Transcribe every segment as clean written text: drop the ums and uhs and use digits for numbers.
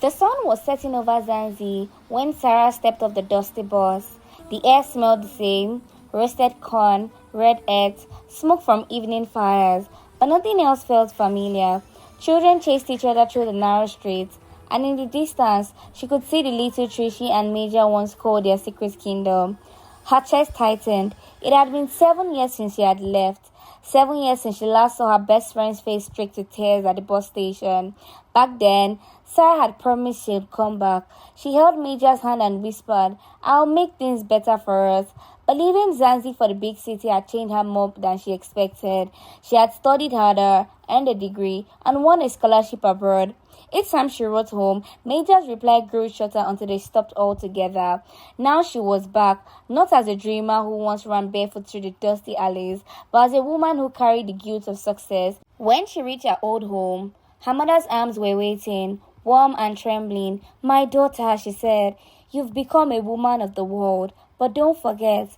The sun was setting over Zanzi when Sara stepped off the dusty bus. The air smelled the same: roasted corn, red eggs, smoke from evening fires, but nothing else felt familiar. Children chased each other through the narrow streets, and in the distance, she could see the little tree she and Maija once called their secret kingdom. Her chest tightened. It had been 7 years since she had left. 7 years since she last saw her best friend's face streaked with tears at the bus station. Back then, Sara had promised she'd come back. She held Maija's hand and whispered, "I'll make things better for us." But leaving Zanzi for the big city had changed her more than she expected. She had studied harder, earned a degree, and won a scholarship abroad. Each time she wrote home, Maija's reply grew shorter until they stopped altogether. Now she was back, not as a dreamer who once ran barefoot through the dusty alleys, but as a woman who carried the guilt of success. When she reached her old home, her mother's arms were waiting, warm and trembling. "My daughter," she said, "you've become a woman of the world. But don't forget,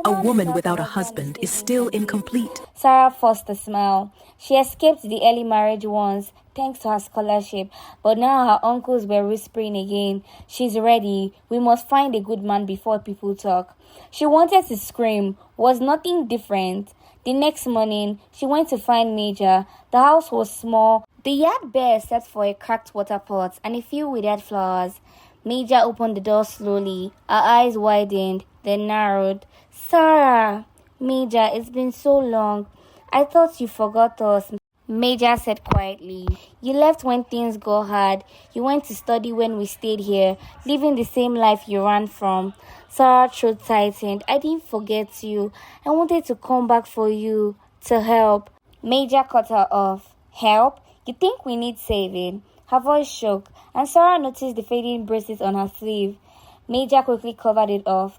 A woman without a husband is still incomplete." Sara forced a smile. She escaped the early marriage once, thanks to her scholarship, but now her uncles were whispering again, "She's ready. We must find a good man before people talk." She wanted to scream. Was nothing different? The next morning, she went to find Maija. The house was small, the yard bare except for a cracked water pot and a few withered flowers. Maija opened the door slowly. Her eyes widened, then narrowed. "Sara!" "Maija, it's been so long. I thought you forgot us," Maija said quietly. "You left when things got hard. You went to study when we stayed here, living the same life you ran from." Sara's throat tightened. "I didn't forget you. I wanted to come back for you, to help." Maija cut her off. "Help? You think we need saving?" Her voice shook, and Sara noticed the fading braces on her sleeve. Maija quickly covered it off.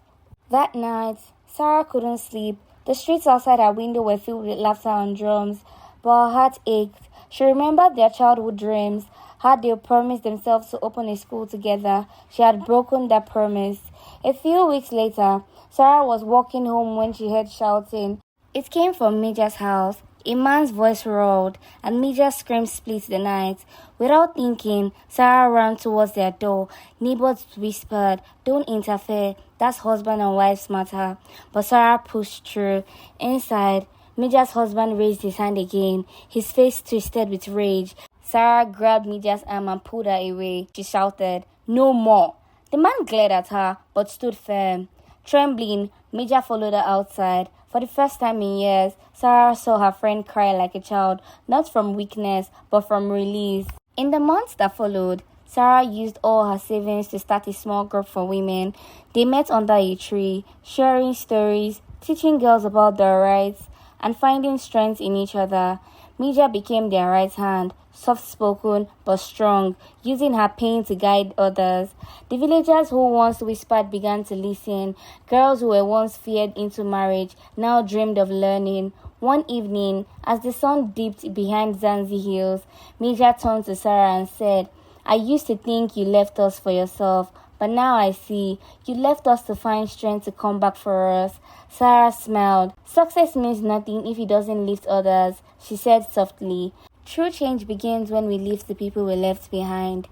That night, Sara couldn't sleep. The streets outside her window were filled with laughter and drums, but her heart ached. She remembered their childhood dreams, how they promised themselves to open a school together. She had broken that promise. A few weeks later, Sara was walking home when she heard shouting. It came from Maija's house. A man's voice roared, and Maija's scream split the night. Without thinking, Sara ran towards their door. Neighbors whispered, "Don't interfere, that's husband and wife's matter." But Sara pushed through. Inside, Maija's husband raised his hand again, his face twisted with rage. Sara grabbed Maija's arm and pulled her away. She shouted, "No more!" The man glared at her, but stood firm. Trembling, Maija followed her outside. For the first time in years, Sara saw her friend cry like a child, not from weakness, but from release. In the months that followed, Sara used all her savings to start a small group for women. They met under a tree, sharing stories, teaching girls about their rights, and finding strength in each other. Maija became their right hand, soft-spoken but strong, using her pain to guide others. The villagers who once whispered began to listen. Girls who were once feared into marriage now dreamed of learning. One evening, as the sun dipped behind Zanzi hills, Maija turned to Sara and said, "I used to think you left us for yourself, but now I see you left us to find strength to come back for us." Sara smiled. "Success means nothing if it doesn't lift others," she said softly. "True change begins when we lift the people we left behind."